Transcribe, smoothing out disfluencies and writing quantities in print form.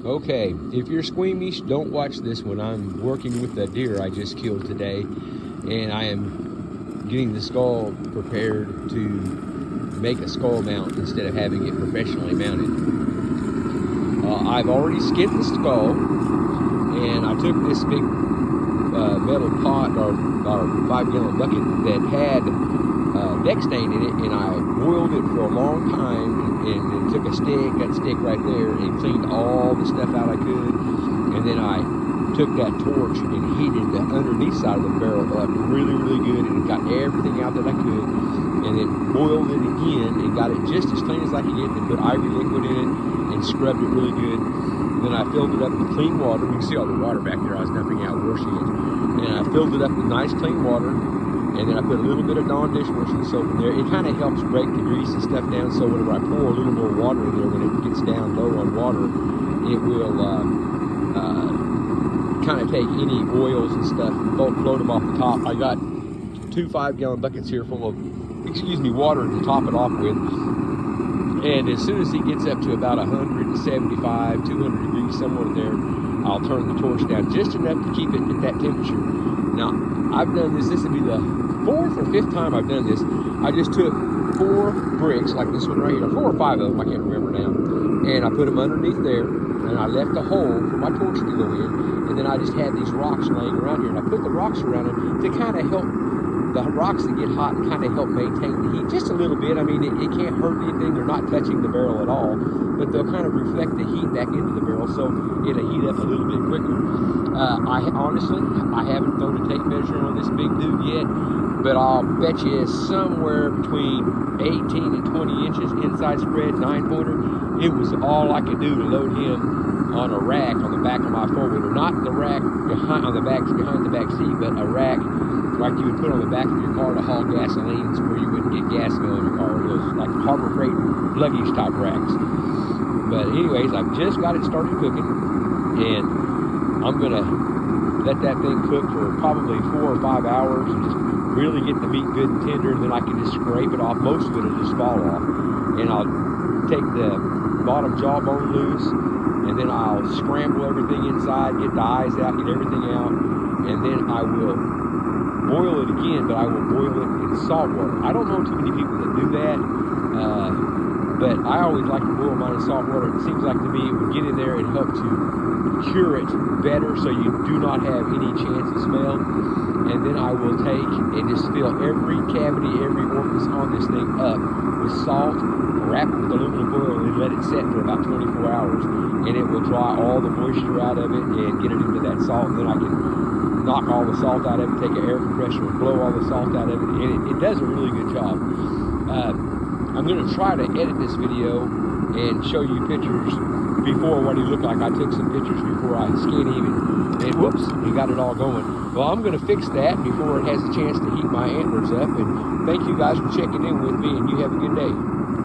Okay, if you're squeamish, don't watch this one. I'm working with the deer I just killed today, and I am getting the skull prepared to make a skull mount instead of having it professionally mounted. I've already skinned the skull, and I took this big metal pot or 5-gallon bucket that had deck stain in it, and I boiled it for a long time, and then took a stick, that stick right there, and cleaned all the stuff out I could, and then I took that torch and heated the underneath side of the barrel up really, really good, and got everything out that I could, and then boiled it again and got it just as clean as I could get, and put ivory liquid in it and scrubbed it really good. And then I filled it up with clean water. You can see all the water back there. I was dumping out washing it. And I filled it up with nice clean water. And then I put a little bit of Dawn dishwashing soap in there. It kind of helps break the grease and stuff down, so whenever I pour a little more water in there, when it gets down low on water, it will kind of take any oils and stuff, float them off the top. I got 2 5-gallon buckets here full of, water to top it off with. And as soon as it gets up to about 175, 200 degrees, somewhere in there, I'll turn the torch down just enough to keep it at that temperature. Now, I've done this will be the 4th or 5th time I've done this. I just took 4 bricks, like this one right here, 4 or 5 of them, I can't remember now, and I put them underneath there, and I left a hole for my torch to go in, and then I just had these rocks laying around here, and I put the rocks around it to kind of help the rocks that get hot and kind of help maintain the heat just a little bit. I mean, it can't hurt anything. They're not touching the barrel at all, but they'll kind of reflect the heat back into the barrel, so it'll heat up a little bit quicker. I haven't thrown a tape measure on this big dude yet, but I'll bet you somewhere between 18 and 20 inches inside spread, 9-pointer. It was all I could do to load him on a rack on the back of my 4-wheeler. Not the rack behind the back seat, but a rack like you would put on the back of your car to haul gasoline, where you wouldn't get gas smell in your car. Those like Harbor Freight luggage type racks. But anyways, I've just got it started cooking, and I'm gonna let that thing cook for probably 4 or 5 hours and just really get the meat good and tender, and then I can just scrape it off. Most of it will just fall off, and I'll take the bottom jawbone loose, and then I'll scramble everything inside, get the eyes out, get everything out, and then I will boil it again, but I will boil it in salt water. I don't know too many people that do that, but I always like to boil mine in salt water. It seems like to me it would get in there and help to cure it better, so you do not have any chance of smell. And then I will take and just fill every cavity, every orifice on this thing up with salt, wrap it with aluminum foil, and let it set for about 24 hours. And it will dry all the moisture out of it and get it into that salt, and then I can knock all the salt out of it, take an air compressor and blow all the salt out of it, and it does a really good job. I'm going to try to edit this video and show you pictures before what he looked like. I took some pictures before I skinned him, and whoops, he got it all going. Well, I'm going to fix that before it has a chance to heat my antlers up, and thank you guys for checking in with me, and you have a good day.